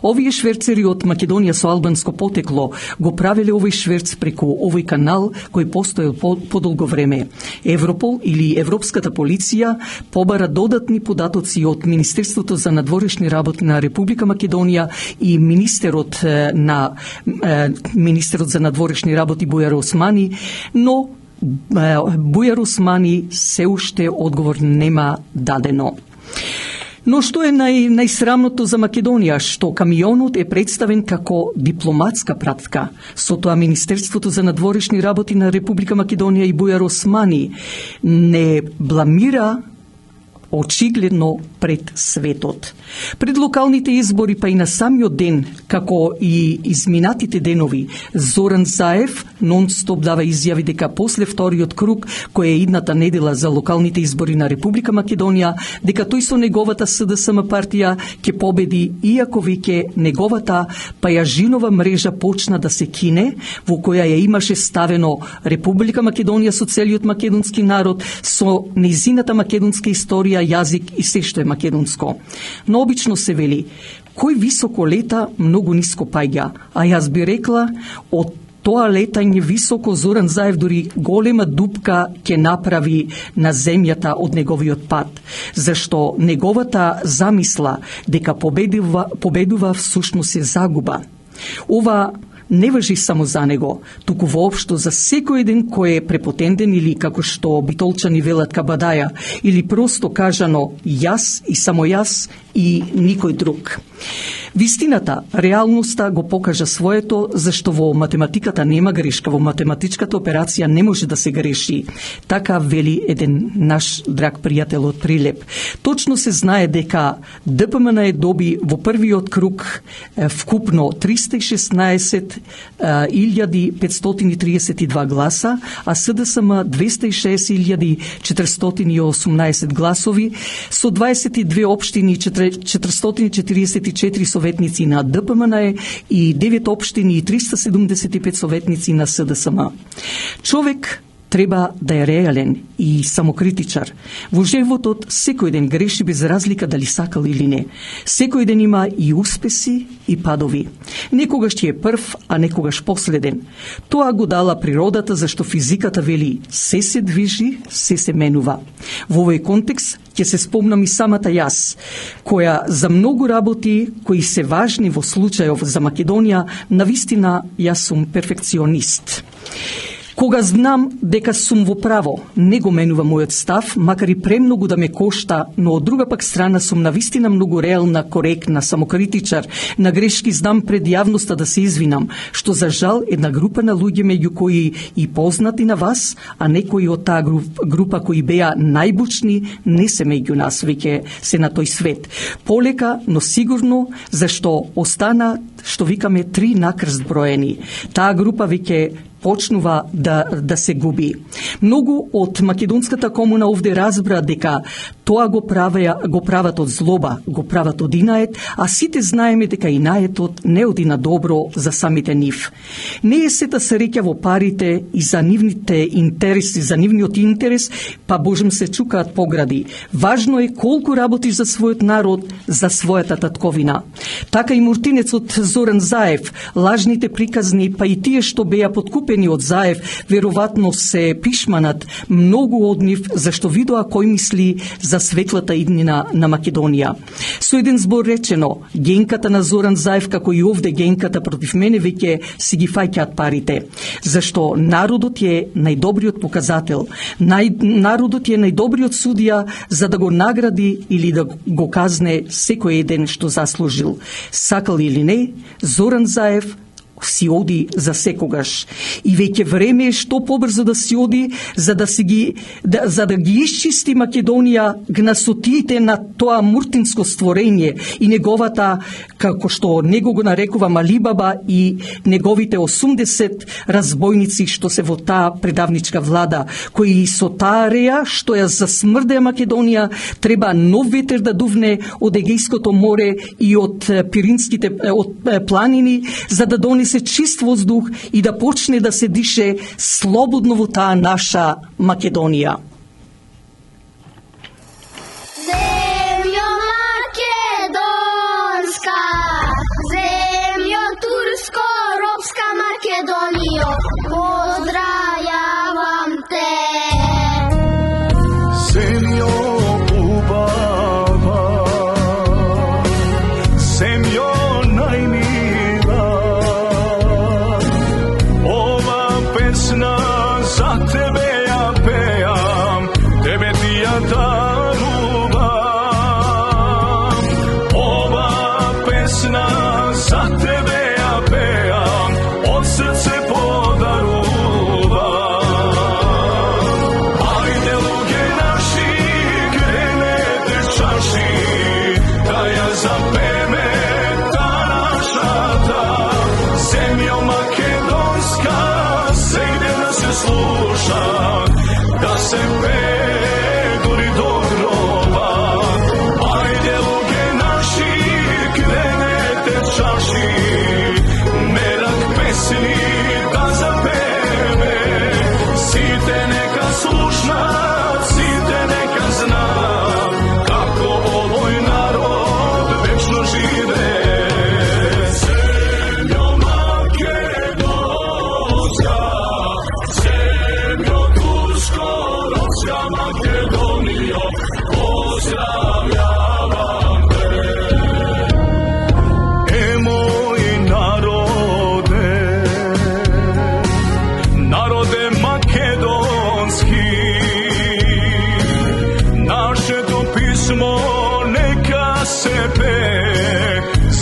Овие шверцери од Македонија со албанско потекло го правеле овој шверц преку овој канал кој постоел подолго време. Европол или Европската полиција побара додатни податоци од Министерството за надворешни работи на Република Македонија и министерот за надворешни работи Бујар Османи, но Бујар Османи се уште одговор нема дадено. Но што е најсрамното за Македонија, што камионот е представен како дипломатска пратка. Со тоа Министерството за надворешни работи на Република Македонија и Бујар Османи не бламира очигледно пред светот. Пред локалните избори, па и на самиот ден, како и изминатите денови, Зоран Заев нон-стоп дава изјави дека после вториот круг, кој е идната недела за локалните избори на Република Македонија, дека тој со неговата СДСМ партија ќе победи, иако веќе неговата пајажинова мрежа почна да се кине, во која ја имаше ставено Република Македонија со целиот македонски народ, со нејзината македонска историја, јазик и се што е македонско. Но обично се вели, кој високо лета, многу ниско паѓа, а јас би рекла, од тоа летање високо Зоран Заев дури голема дупка ќе направи на земјата од неговиот пат, зашто неговата замисла дека победува всушност е загуба. Ова не важи само за него, туку воопшто за секој еден кој е препотентен или, како што битолчани велат, кабадаја, или просто кажано јас и само јас и никој друг. Вистината, реалноста го покажа своето, зашто во математиката нема грешка, во математичката операција не може да се греши. Така вели еден наш драг пријател од Прилеп. Точно се знае дека ДПМН доби во првиот круг вкупно 316.532 гласа, а СДСМ 206.418 гласови, со 22 општини 444 советници на ДПМН и 9 општини и 375 советници на СДСМ. Човек треба да е реален и самокритичар. Во животот секој ден греши без разлика дали сакал или не. Секој ден има и успеси и падови. Некогаш ќе е прв, а некогаш последен. Тоа го дала природата, зашто физиката вели се движи, се менува. Во овој контекст ќе се спомнам и самата јас, која за многу работи кои се важни во случајов за Македонија, навистина јас сум перфекционист. Кога знам дека сум во право, не го менува мојот став, макар и премногу да ме кошта, но од друга пак страна сум навистина многу реална, коректна, самокритичар, на грешки знам пред јавноста да се извинам, што за жал една група на луѓе меѓу кои и познати на вас, а некои од таа група кои беа најбучни, не се меѓу нас, веќе се на тој свет. Полека, но сигурно, зашто остана, што викаме, 3 накрст броени. Таа група веќе почнува да се губи. Многу од македонската комуна овде разбра дека тоа го прават од злоба, го прават од инает, а сите знаеме дека инаетот не оди на добро за самите нив. Не е сета среќа во парите и за нивните интереси, за нивниот интерес, па божем се чукаат погради. Важно е колку работиш за својот народ, за својата татковина. Така и муртинецот Зоран Заев, лажните приказни, па и тие што беа подкупени од Заев, веројатно се пишманат многу од нив, зашто видоа кој мисли за светлата иднина на Македонија. Со еден збор речено, генката на Зоран Заев, како и овде генката против мене, веќе си ги фаќаат парите. Зашто народот е најдобриот показател, народот е најдобриот судија за да го награди или да го казне секој еден што заслужил. Сакал или не, Зоран Заев си оди за секогаш. И веќе време е што побрзо да си оди, за да ги исчисти Македонија гнасотиите на тоа муртинско створење и неговата, како што него го нарекува Алибаба, и неговите 80 разбойници што се во таа предавничка влада, кои со таа реја што ја засмрдеа Македонија, треба нов ветер да дувне од Егејското море и од Пиринските планини, за да донесе чист воздух и да почне да се дише слободно во таа наша Македонија. Земјо македонска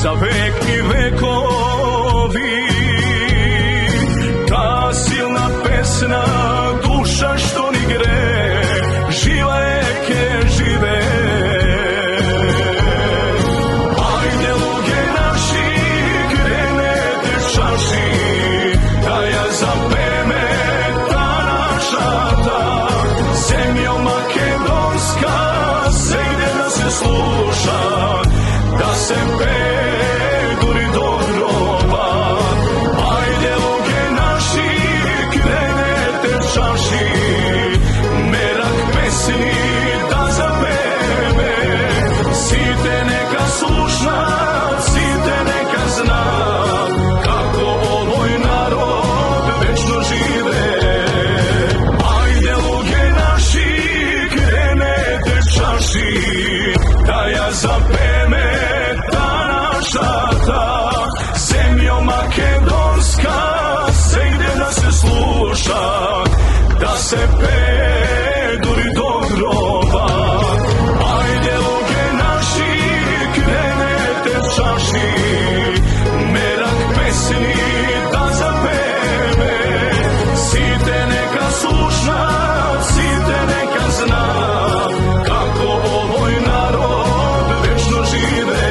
za vek i vekovi. Ta silna pesna duša što ni gre, žileke žive. Ajde luge naši, krenete čaši, da ja zapeme ta naša ta. Zemljo makedonska, se ide da se sluša, da se peduri do groba. Ajde luge naši, krenete čaši, merak pesni da zapeme. Site neka slušna, site neka zna, kako ovoj narod večno žive. Ajde luge naši, krenete čaši, da ja zapeme ta naša ta. Zemljo makedonska, se ide da se sluša, da se peduri do groba. Ajde luge naši, krenete čaši, merak pesni da zapeme. Site neka slušna, site neka zna, kako ovoj narod večno žive.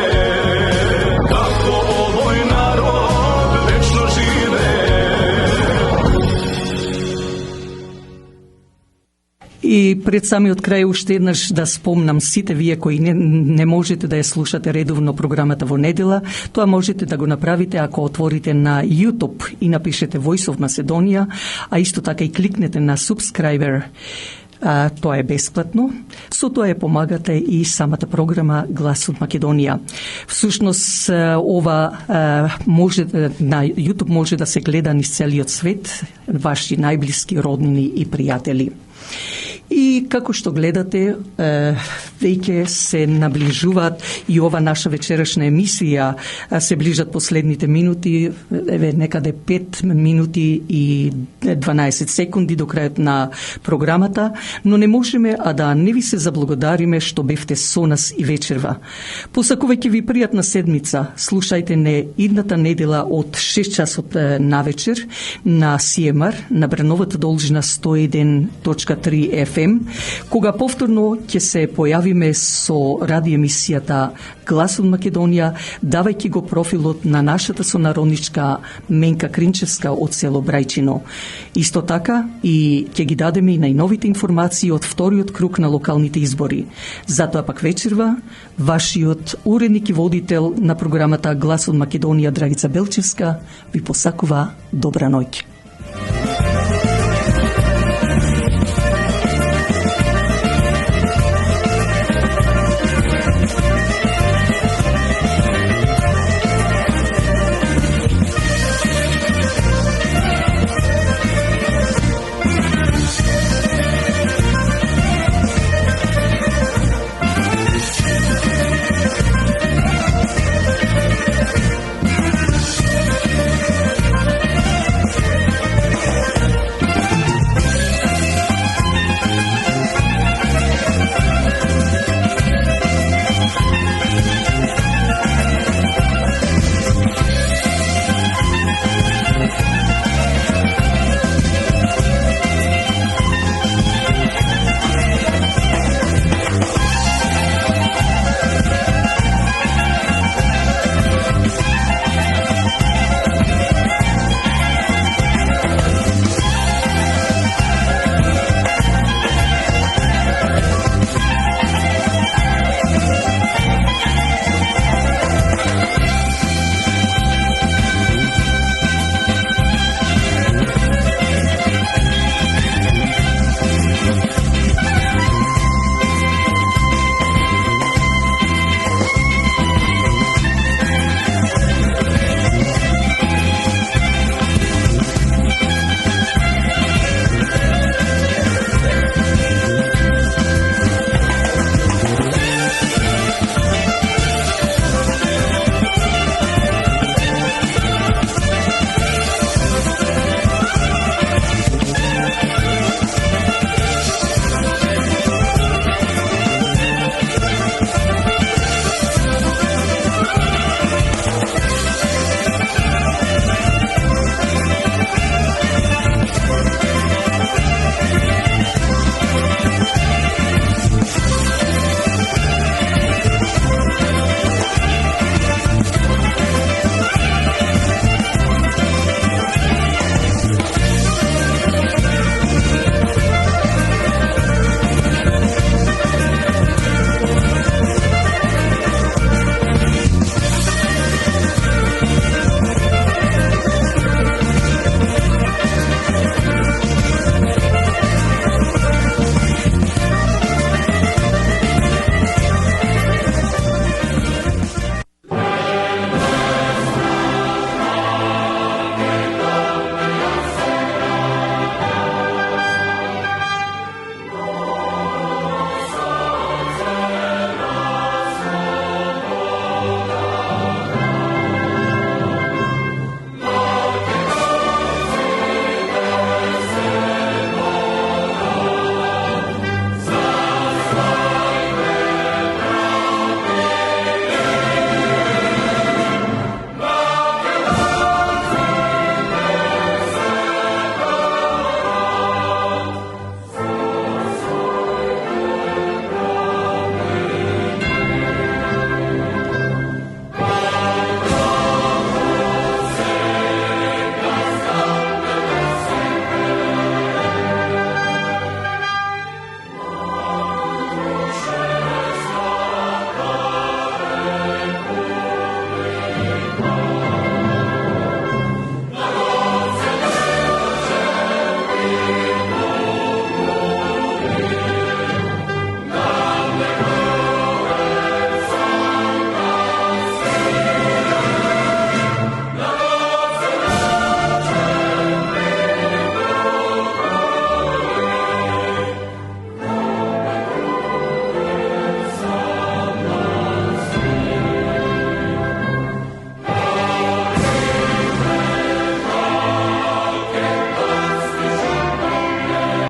Kako ovoj narod večno žive. И пред самиот крај уште еднаш да спомнам сите вие кои не можете да ја слушате редовно програмата во недела, тоа можете да го направите ако отворите на YouTube и напишете Voice of Macedonia, а исто така и кликнете на subscriber. Тоа е бесплатно. Со тоа ја помагате и самата програма Глас од Македонија. Всушност, ова може на YouTube може да се гледа низ целиот свет, ваши најблиски роднини и пријатели. И како што гледате, веќе се наближуваат и ова наша вечерашна емисија, се ближат последните минути, некаде 5 минути и 12 секунди до крајот на програмата, но не можеме а да не ви се заблагодариме што бевте со нас и вечерва. Посакувајќи ви пријатна седмица, слушајте не идната недела од 6 часот навечер на CMR, на Брановата должина 101.3 FM, кога повторно ќе се појавиме со радиоемисијата Глас од Македонија, давајќи го профилот на нашата сонародничка Менка Кринчевска од село Брајчино. Исто така и ќе ги дадеме и најновите информации од вториот круг на локалните избори. Затоа пак вечерва, вашиот уредник и водител на програмата Глас од Македонија Драгица Белчевска ви посакува добра ноќ.